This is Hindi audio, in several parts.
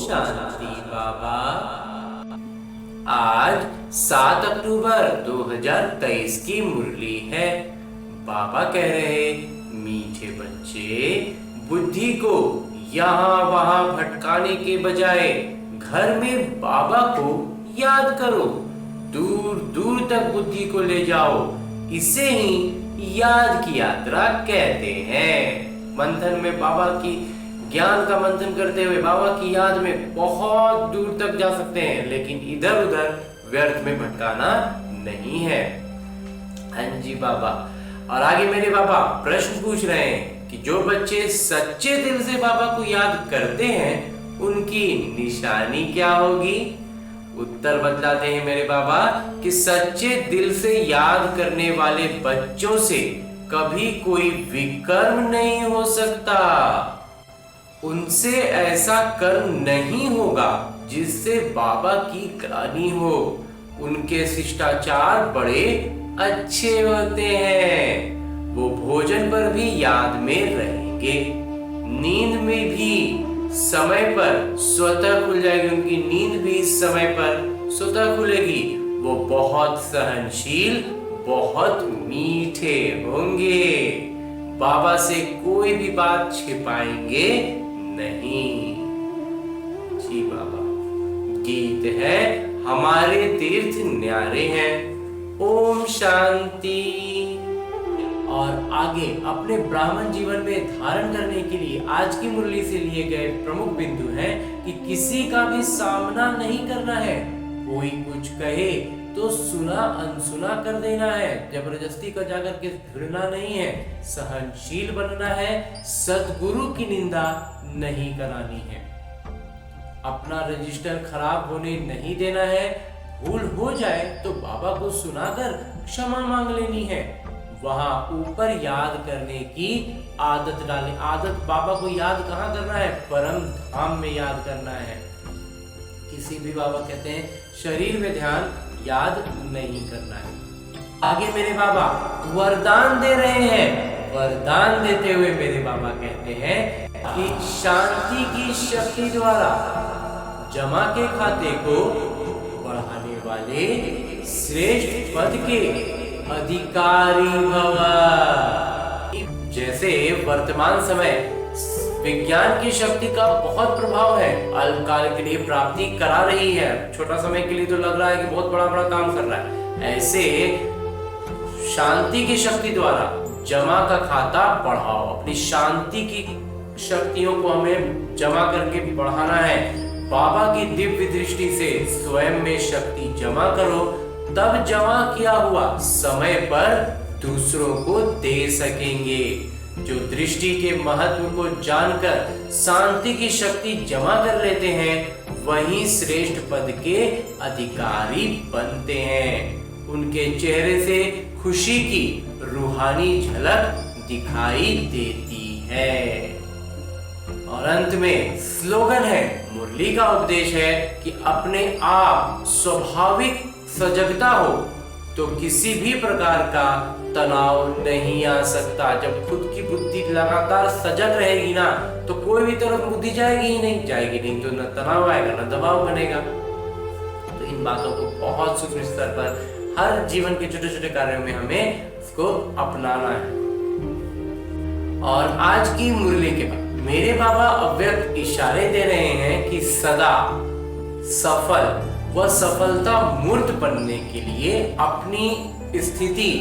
शांति बाबा। आज 7 अक्टूबर 2023 की मुरली है। बाबा कह रहे, मीठे बच्चे, बुद्धि को यहाँ वहाँ भटकाने के बजाय घर में बाबा को याद करो। दूर दूर तक बुद्धि को ले जाओ। इसे ही याद की यात्रा कहते हैं। मंथन में बाबा की ज्ञान का मंथन करते हुए बाबा की याद में बहुत दूर तक जा सकते हैं, लेकिन इधर उधर व्यर्थ में भटकाना नहीं है। हाँ जी बाबा। और आगे मेरे बाबा प्रश्न पूछ रहे हैं कि जो बच्चे सच्चे दिल से बाबा को याद करते हैं उनकी निशानी क्या होगी। उत्तर बतलाते हैं मेरे बाबा कि सच्चे दिल से याद करने वाले बच्चों से कभी कोई विकर्म नहीं हो सकता। उनसे ऐसा कर्म नहीं होगा जिससे बाबा की ग्लानि हो। उनके शिष्टाचार बड़े अच्छे होते हैं। वो भोजन पर भी याद में रहेंगे। नींद में भी समय पर स्वतः खुल जाएगी। उनकी नींद भी समय पर स्वतः खुलेगी। वो बहुत सहनशील, बहुत मीठे होंगे। बाबा से कोई भी बात छिपाएंगे नहीं। जी बाबा। गीत है, हमारे तीर्थ न्यारे हैं। ओम शांति। और आगे अपने ब्राह्मण जीवन में धारण करने के लिए आज की मुरली से लिए गए प्रमुख बिंदु है कि किसी का भी सामना नहीं करना है। कोई कुछ कहे तो सुना अनसुना कर देना है। जबरदस्ती का जाकर के भिड़ना नहीं है। सहनशील बनना है। सद्गुरु की निंदा नहीं करानी है। अपना रजिस्टर खराब होने नहीं देना है। भूल हो जाए तो बाबा को सुनाकर क्षमा मांग लेनी है। वहां ऊपर याद करने की आदत डालें। आदत बाबा को याद कहाँ करना है? परम धाम में याद करना है। किसी भी बाबा कहते हैं शरीर में ध्यान याद नहीं करना है। आगे मेरे बाबा वरदान दे रहे हैं। वरदान देते हुए मेरे बाबा कहते हैं कि शांति की शक्ति द्वारा जमा के खाते को बढ़ाने वाले श्रेष्ठ पद के अधिकारी भव। जैसे वर्तमान समय विज्ञान की शक्ति का बहुत प्रभाव है। अल्पकाल के लिए प्राप्ति करा रही है। छोटा समय के लिए तो लग रहा है कि बहुत बड़ा बड़ा काम कर रहा है। ऐसे शांति की शक्ति द्वारा जमा का खाता बढ़ाओ। अपनी शांति की शक्तियों को हमें जमा करके बढ़ाना है। बाबा की दिव्य दृष्टि से स्वयं में शक्ति जमा करो। तब जमा किया हुआ समय पर दूसरों को दे सकेंगे। जो दृष्टि के महत्व को जानकर शांति की शक्ति जमा कर लेते हैं वही श्रेष्ठ पद के अधिकारी बनते हैं। उनके चेहरे से खुशी की रूहानी झलक दिखाई देती है। और अंत में स्लोगन है, मुरली का उपदेश है कि अपने आप स्वाभाविक सजगता हो तो किसी भी प्रकार का तनाव नहीं आ सकता। जब खुद की बुद्धि लगातार सजग रहेगी ना तो कोई भी तरफ बुद्धि जाएगी ही नहीं। जाएगी नहीं तो न तनाव आएगा न दबाव बनेगा। तो इन बातों को बहुत सूक्ष्म स्तर पर हर जीवन के छोटे छोटे कार्यों में हमें इसको अपनाना है। और आज की मुरली के बाद मेरे बाबा अव्यक्त इशारे दे रहे हैं कि सदा सफल व सफलता मूर्त बनने के लिए अपनी स्थिति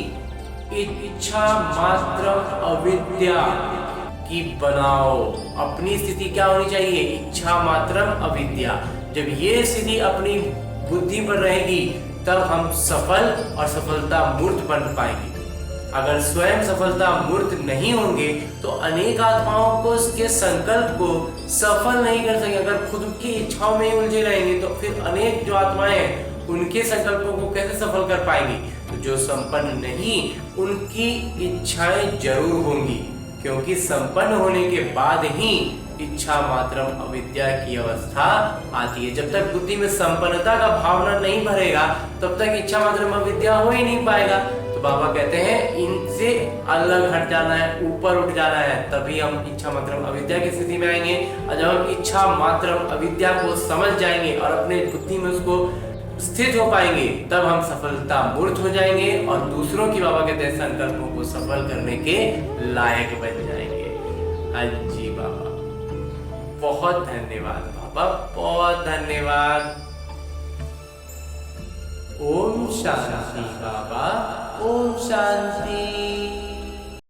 इच्छा मात्र अविद्या की बनाओ। अपनी स्थिति क्या होनी चाहिए? इच्छा मात्र अविद्या। जब ये स्थिति अपनी बुद्धि पर रहेगी तब हम सफल और सफलता मूर्त बन पाएंगे। अगर स्वयं सफलता मूर्त नहीं होंगे तो अनेक आत्माओं को उसके संकल्प को सफल नहीं कर सकेंगे। अगर खुद की इच्छाओं में ही उलझे रहेंगे तो फिर अनेक जो आत्माएं हैं उनके संकल्पों को कैसे सफल कर पाएंगे। तो जो संपन्न नहीं उनकी इच्छाएं जरूर होंगी, क्योंकि संपन्न होने के बाद ही इच्छा मात्रम अविद्या की अवस्था आती है। जब तक बुद्धि में संपन्नता का भावना नहीं भरेगा तब तक इच्छा मात्रम अविद्या हो ही नहीं पाएगा। तो तो बाबा कहते हैं इनसे अलग हट जाना है, ऊपर उठ जाना है, तभी हम इच्छा मात्रम अविद्या की स्थिति में आएंगे। और जब हम इच्छा मात्रम अविद्या को समझ जाएंगे और अपने बुद्धि में उसको स्थित हो पाएंगे, तब हम सफलता मूर्त हो जाएंगे और दूसरों की, बाबा कहते हैं, संकल्पों को सफल करने के लायक बन जाएंगे। हाँ जी बाबा, बहुत धन्यवाद बाबा, बहुत धन्यवाद। ओम शांति बाबा, ओम शांति।